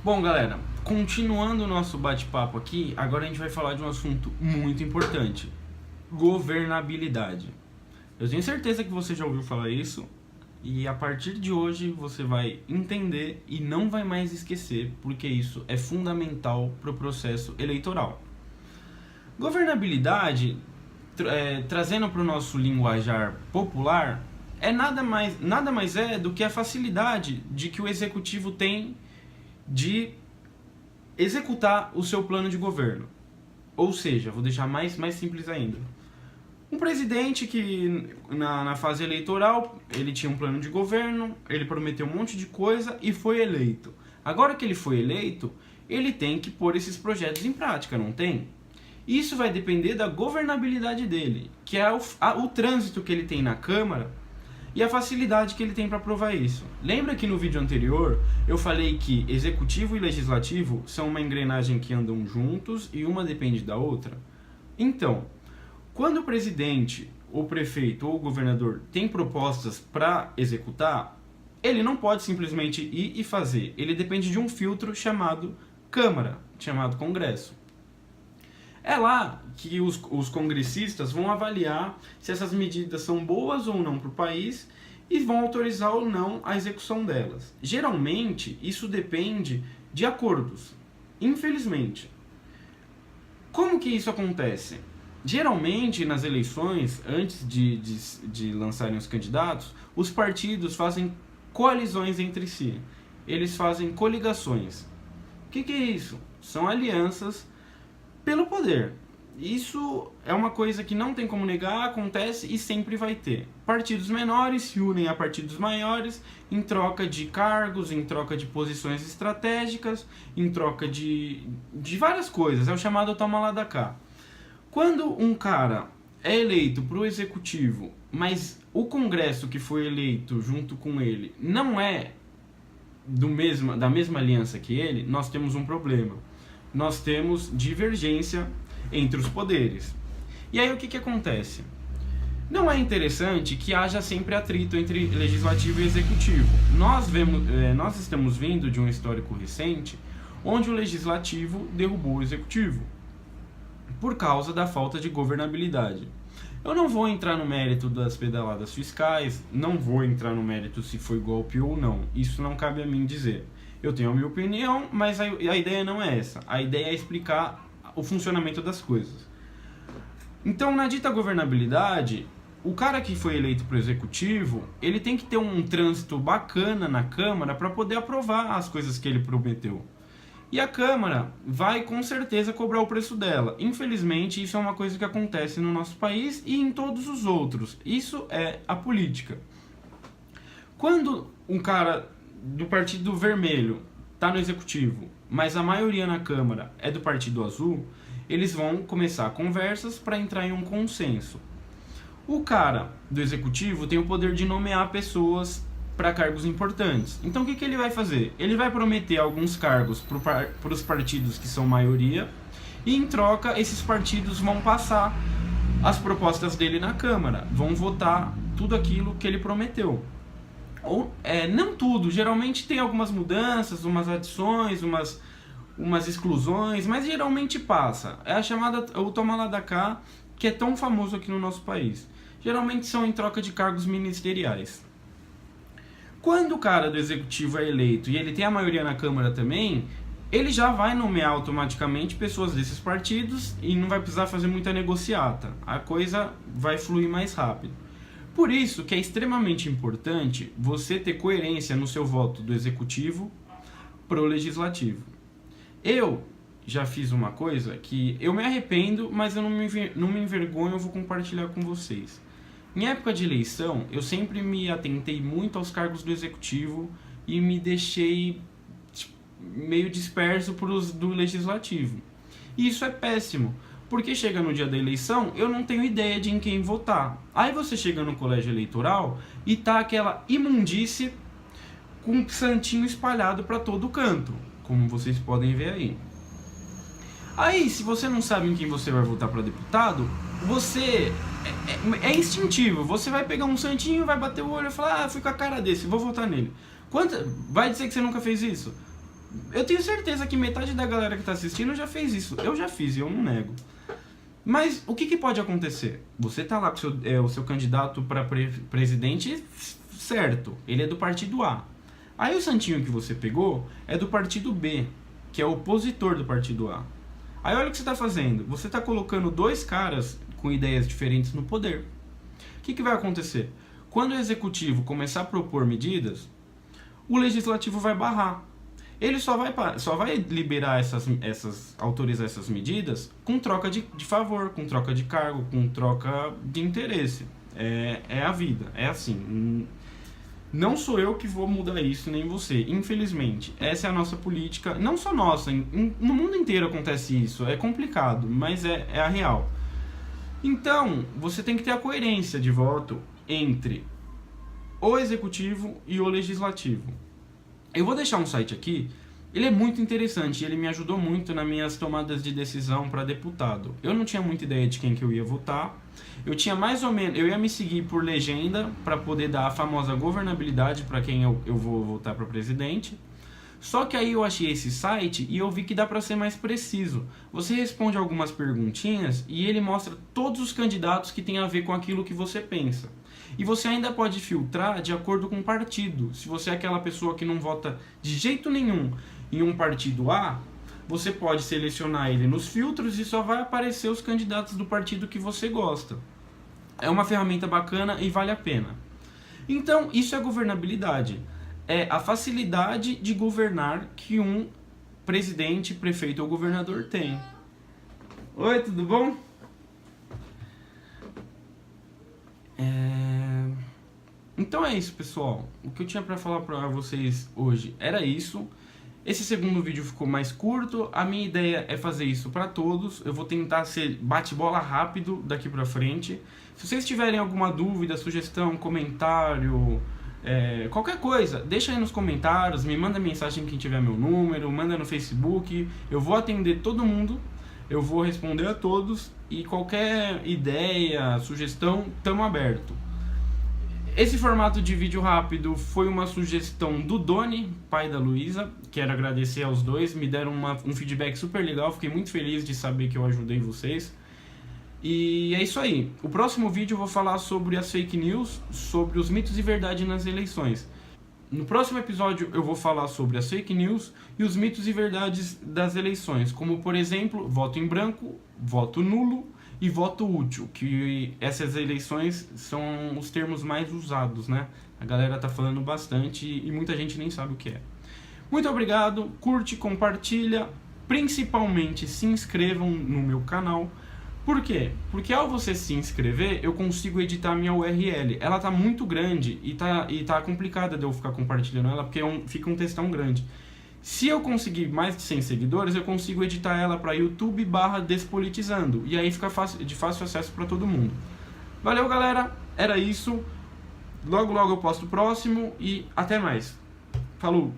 Bom, galera, continuando o nosso bate-papo aqui, agora a gente vai falar de um assunto muito importante: governabilidade. Eu tenho certeza que você já ouviu falar isso e a partir de hoje você vai entender e não vai mais esquecer, porque isso é fundamental para o processo eleitoral. Governabilidade, trazendo para o nosso linguajar popular, é nada mais é do que a facilidade de que o executivo tem de executar o seu plano de governo. Ou seja, vou deixar mais simples ainda. Um presidente que na fase eleitoral ele tinha um plano de governo, ele prometeu um monte de coisa e foi eleito. Agora que ele foi eleito, ele tem que pôr esses projetos em prática, não tem? Isso vai depender da governabilidade dele, que é o trânsito que ele tem na Câmara e a facilidade que ele tem para aprovar isso. Lembra que no vídeo anterior eu falei que executivo e legislativo são uma engrenagem que andam juntos e uma depende da outra? Então, quando o presidente, o prefeito ou o governador tem propostas para executar, ele não pode simplesmente ir e fazer. Ele depende de um filtro chamado Câmara, chamado Congresso. É lá que os congressistas vão avaliar se essas medidas são boas ou não para o país e vão autorizar ou não a execução delas. Geralmente, isso depende de acordos, infelizmente. Como que isso acontece? Geralmente, nas eleições, antes de lançarem os candidatos, os partidos fazem coalizões entre si. Eles fazem coligações. O que é isso? São alianças pelo poder. Isso é uma coisa que não tem como negar, acontece e sempre vai ter. Partidos menores se unem a partidos maiores em troca de cargos, em troca de posições estratégicas, em troca de várias coisas. É o chamado toma lá da cá. Quando um cara é eleito para o executivo, mas o Congresso que foi eleito junto com ele não é da mesma aliança que ele, nós temos um problema. Nós temos divergência entre os poderes. E aí o que acontece? Não é interessante que haja sempre atrito entre legislativo e executivo. Nós estamos vindo de um histórico recente onde o legislativo derrubou o executivo por causa da falta de governabilidade. Eu não vou entrar no mérito das pedaladas fiscais, não vou entrar no mérito se foi golpe ou não. Isso não cabe a mim dizer. Eu tenho a minha opinião, mas a ideia não é essa. A ideia é explicar o funcionamento das coisas. Então, na dita governabilidade, o cara que foi eleito para o executivo, ele tem que ter um trânsito bacana na Câmara para poder aprovar as coisas que ele prometeu. E a Câmara vai com certeza cobrar o preço dela. Infelizmente, isso é uma coisa que acontece no nosso país e em todos os outros. Isso é a política. Quando um cara do Partido Vermelho está no executivo, mas a maioria na Câmara é do Partido Azul, eles vão começar conversas para entrar em um consenso. O cara do executivo tem o poder de nomear pessoas para cargos importantes. Então o que ele vai fazer? Ele vai prometer alguns cargos para os partidos que são maioria e em troca esses partidos vão passar as propostas dele na Câmara, vão votar tudo aquilo que ele prometeu. Ou, não tudo, geralmente tem algumas mudanças, umas adições, umas exclusões, mas geralmente passa. É a chamada o toma lá da cá, que é tão famoso aqui no nosso país. Geralmente são em troca de cargos ministeriais. Quando o cara do executivo é eleito e ele tem a maioria na Câmara também, ele já vai nomear automaticamente pessoas desses partidos e não vai precisar fazer muita negociata. A coisa vai fluir mais rápido. Por isso que é extremamente importante você ter coerência no seu voto do executivo para o legislativo. Eu já fiz uma coisa que eu me arrependo, mas eu não me envergonho, eu vou compartilhar com vocês. Em época de eleição, eu sempre me atentei muito aos cargos do executivo e me deixei meio disperso para os do legislativo. E isso é péssimo, porque chega no dia da eleição, eu não tenho ideia de em quem votar. Aí você chega no colégio eleitoral e tá aquela imundície com um santinho espalhado para todo canto, como vocês podem ver aí. Aí, se você não sabe em quem você vai votar para deputado, você é instintivo. Você vai pegar um santinho, vai bater o olho e falar: ah, fui com a cara desse, vou votar nele. Vai dizer que você nunca fez isso? Eu tenho certeza que metade da galera que está assistindo já fez isso. Eu já fiz, eu não nego. Mas o que pode acontecer? Você tá lá com o seu candidato para presidente, certo, ele é do partido A. Aí o santinho que você pegou é do partido B, que é o opositor do partido A. Aí olha o que você está fazendo. Você está colocando dois caras com ideias diferentes no poder. O que vai acontecer? Quando o executivo começar a propor medidas, o legislativo vai barrar. Ele só vai liberar autorizar essas medidas com troca de favor, com troca de cargo, com troca de interesse. É a vida, é assim. Não sou eu que vou mudar isso, nem você, infelizmente. Essa é a nossa política, não só nossa, no mundo inteiro acontece isso. É complicado, mas é a real. Então, você tem que ter a coerência de voto entre o executivo e o legislativo. Eu vou deixar um site aqui, ele é muito interessante, ele me ajudou muito nas minhas tomadas de decisão para deputado. Eu não tinha muita ideia de quem que eu ia votar, eu tinha mais ou menos, eu ia me seguir por legenda para poder dar a famosa governabilidade para quem eu vou votar para presidente. Só que aí eu achei esse site e eu vi que dá para ser mais preciso. Você responde algumas perguntinhas e ele mostra todos os candidatos que tem a ver com aquilo que você pensa. E você ainda pode filtrar de acordo com o partido. Se você é aquela pessoa que não vota de jeito nenhum em um partido A, você pode selecionar ele nos filtros e só vai aparecer os candidatos do partido que você gosta. É uma ferramenta bacana e vale a pena. Então, isso é governabilidade. É a facilidade de governar que um presidente, prefeito ou governador tem. Oi, tudo bom? Então é isso, pessoal. O que eu tinha para falar para vocês hoje era isso. Esse segundo vídeo ficou mais curto. A minha ideia é fazer isso para todos. Eu vou tentar ser bate-bola rápido daqui para frente. Se vocês tiverem alguma dúvida, sugestão, comentário, qualquer coisa, deixa aí nos comentários, me manda mensagem quem tiver meu número, manda no Facebook. Eu vou atender todo mundo, eu vou responder a todos e qualquer ideia, sugestão, estamos aberto. Esse formato de vídeo rápido foi uma sugestão do Doni, pai da Luísa. Quero agradecer aos dois, me deram um feedback super legal, fiquei muito feliz de saber que eu ajudei vocês. E é isso aí. O próximo vídeo eu vou falar sobre as fake news, sobre os mitos e verdade nas eleições. No próximo episódio eu vou falar sobre as fake news e os mitos e verdades das eleições, como por exemplo, voto em branco, voto nulo e voto útil, que essas eleições são os termos mais usados, né? A galera tá falando bastante e muita gente nem sabe o que é. Muito obrigado, curte, compartilha, principalmente se inscrevam no meu canal. Por quê? Porque ao você se inscrever, eu consigo editar minha URL. Ela tá muito grande e tá complicada de eu ficar compartilhando ela, porque fica um textão grande. Se eu conseguir mais de 100 seguidores, eu consigo editar ela para YouTube/Despolitizando. E aí fica de fácil acesso para todo mundo. Valeu, galera. Era isso. Logo, logo eu posto o próximo e até mais. Falou!